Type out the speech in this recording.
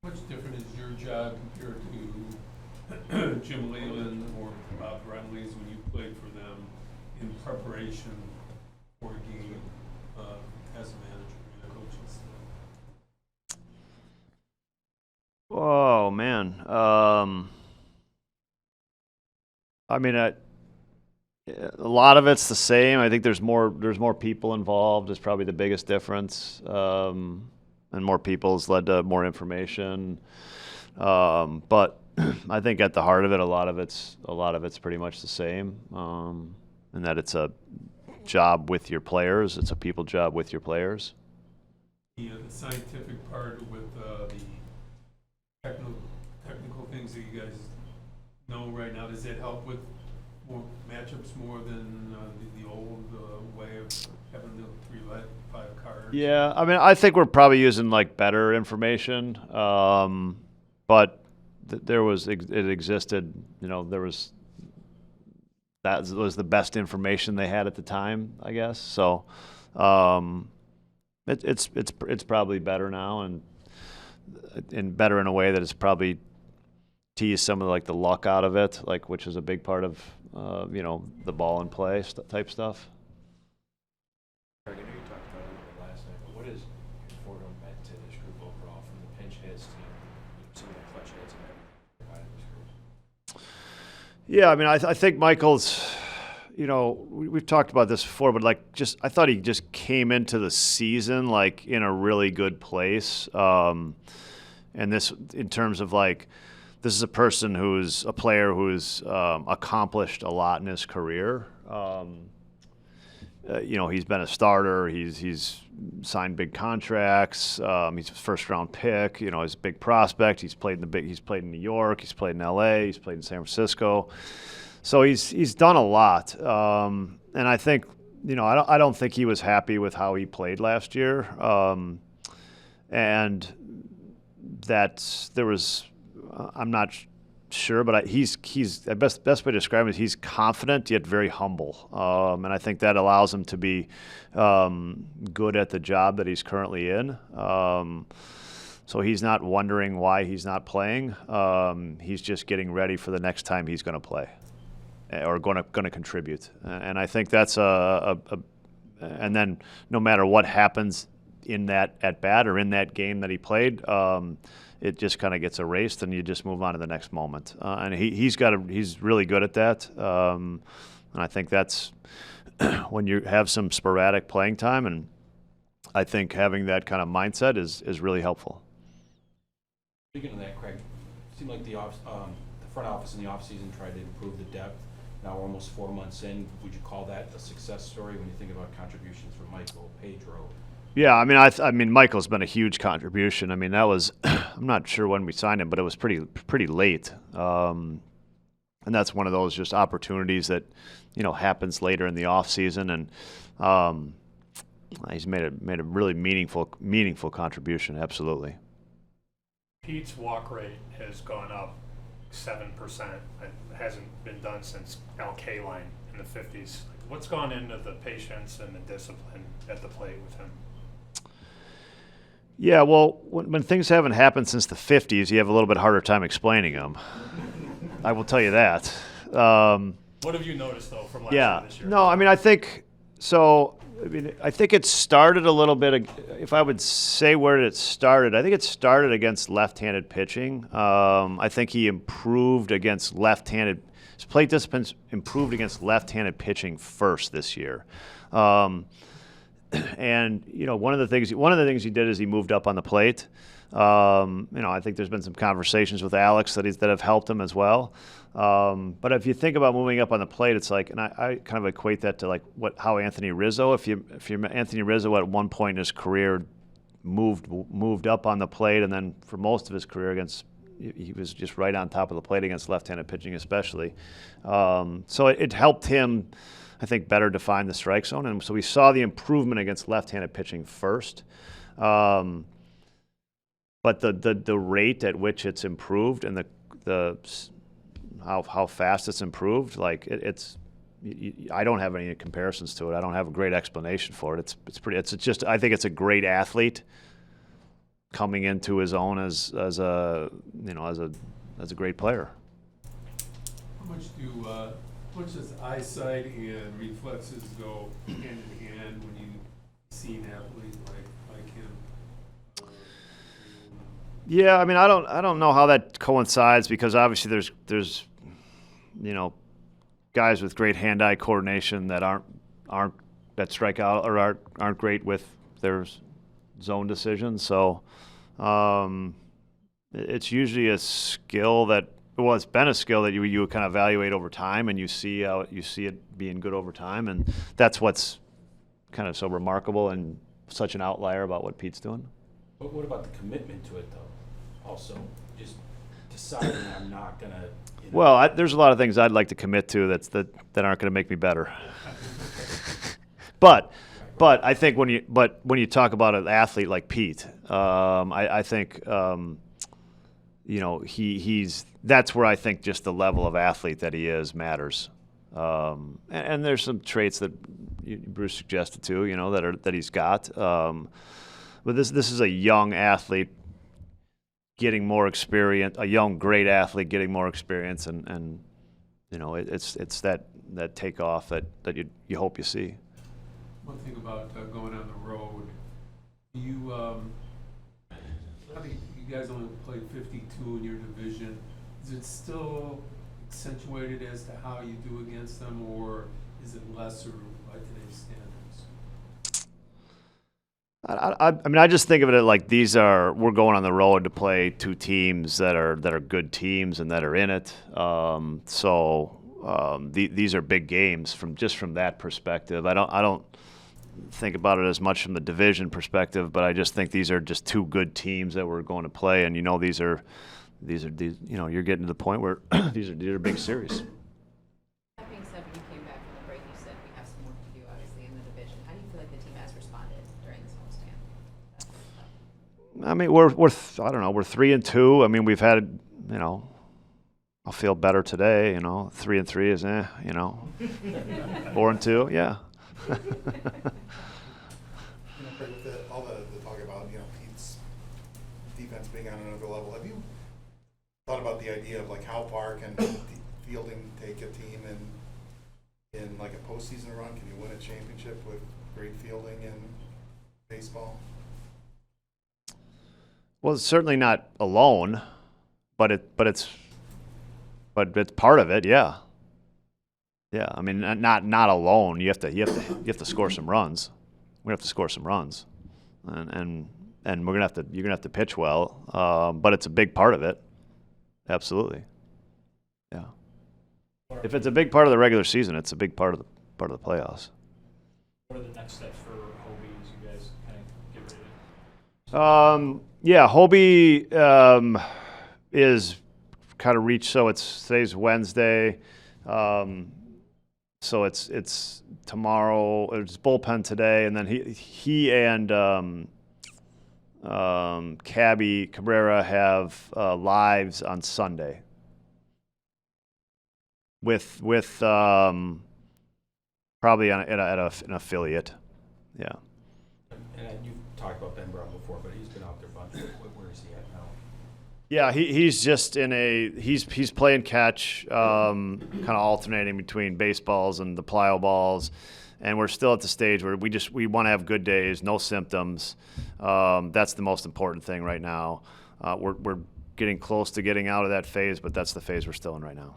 much different is your job compared to Jim Leyland or Bob Brenly's when you played for them in preparation for a game as a manager and a coaching staff? Oh man, I mean, a lot of it's the same. I think there's more people involved is probably the biggest difference, and more people has led to more information. But I think at the heart of it, a lot of it's pretty much the same, and that it's a job with your players. It's a people job with your players. The scientific part with the technical things that you guys know right now, does it help with more matchups more than the old way of having the 3-5 cards? Yeah, I mean, I think we're probably using like better information, but it existed. You know, that was the best information they had at the time, I guess. So it's probably better now, and better in a way that it's probably tease some of like the luck out of it, like which is a big part of the ball and play type stuff. I know you talked about it a little bit last night, but what has Conforto meant to this group overall, from the pinch hits to some of the clutch hits and everything provided this group? Yeah, I mean, I think Michael's, we've talked about this before, but I thought he just came into the season like in a really good place, and this in terms of like. This is a person who's a player who's accomplished a lot in his career. He's been a starter. He's signed big contracts. He's a first-round pick. He's a big prospect. He's played in New York. He's played in L.A. He's played in San Francisco. So he's done a lot. And I think I don't think he was happy with how he played last year. And that there was. I'm not sure, but he's the best way to describe him is he's confident yet very humble, and I think that allows him to be good at the job that he's currently in. So he's not wondering why he's not playing. He's just getting ready for the next time he's going to play or going to contribute, and I think that's and then no matter what happens in that at bat or in that game that he played. It just kind of gets erased, and you just move on to the next moment. And he's really good at that. And I think that's when you have some sporadic playing time, and I think having that kind of mindset is really helpful. Speaking of that, Craig, it seemed like the front office in the offseason tried to improve the depth. Now we're almost 4 months in. Would you call that a success story when you think about contributions from Michael, Pedro? Yeah, I mean, Michael's been a huge contribution. I mean, that was I'm not sure when we signed him, but it was pretty late, and that's one of those just opportunities that happens later in the off season, and he's made a really meaningful contribution. Absolutely. Pete's walk rate has gone up 7%. It hasn't been done since Al Kaline in the 50s. What's gone into the patience and the discipline at the plate with him? Yeah, well, when things haven't happened since the 50s, you have a little bit harder time explaining them. I will tell you that. What have you noticed, though, from last year this year? No, I mean, I think it started a little bit. If I would say where it started, I think it started against left-handed pitching. I think he improved against left-handed. His plate discipline's improved against left-handed pitching first this year. And one of the things he did is he moved up on the plate. I think there's been some conversations with Alex that have helped him as well. But if you think about moving up on the plate, it's like, and I kind of equate that to like how Anthony Rizzo. If you're Anthony Rizzo at one point in his career moved up on the plate, and then for most of his career he was just right on top of the plate against left-handed pitching, especially. So it helped him, I think, better define the strike zone. And so we saw the improvement against left-handed pitching first. But the rate at which it's improved and the how fast it's improved, like I don't have any comparisons to it. I don't have a great explanation for it. It's just I think it's a great athlete coming into his own as a great player. How much does eyesight and reflexes go hand in hand when you see an athlete like him? Yeah, I mean, I don't know how that coincides, because obviously there's guys with great hand-eye coordination that aren't that strike out or aren't great with their zone decisions. So it's usually a skill that, well, it's been a skill that you kind of evaluate over time, and you see it being good over time, and that's what's kind of so remarkable and such an outlier about what Pete's doing. But what about the commitment to it, though? Also, just deciding I'm not gonna. Well, there's a lot of things I'd like to commit to that aren't going to make me better. But I think when you talk about an athlete like Pete, I think he's that's where I think just the level of athlete that he is matters. And there's some traits that Bruce suggested too, that he's got. But this is a young athlete getting more experience, a young great athlete getting more experience, and it's that takeoff that you hope you see. One thing about going on the road, I think you guys only played 52 in your division. Is it still accentuated as to how you do against them, or is it lesser by today's standards? I mean, I just think of it like we're going on the road to play two teams that are good teams and that are in it. These are big games from that perspective. I don't think about it as much from the division perspective, but I just think these are just two good teams that we're going to play, and these are you're getting to the point where these are big series. That being said, when you came back from the break, you said we have some work to do, obviously, in the division. How do you feel like the team has responded during this homestand? I mean, I don't know, we're 3-2. I mean, we've had, I'll feel better today. 3-3 is 4-2, yeah. With all the talk about Pete's defense being on another level, have you thought about the idea of like how far can fielding take a team in like a postseason run? Can you win a championship with great fielding in baseball? Well, it's certainly not alone, but it's part of it. Yeah. Yeah. I mean, not alone. You have to score some runs. We have to score some runs, and you're gonna have to pitch well. But it's a big part of it. Absolutely. Yeah. If it's a big part of the regular season, it's a big part of the playoffs. What are the next steps for Hoby as you guys kind of get ready to? Yeah, Hoby is kind of reached. So today's Wednesday. So it's tomorrow. It's bullpen today, and then he and Cabrera have lives on Sunday with probably at an affiliate. Yeah. And you've talked about Ben Brown before, but he's been out there a bunch. Where is he at now? Yeah, he's just he's playing catch, kind of alternating between baseballs and the plyo balls, and we're still at the stage where we want to have good days, no symptoms. That's the most important thing right now. We're getting close to getting out of that phase, but that's the phase we're still in right now.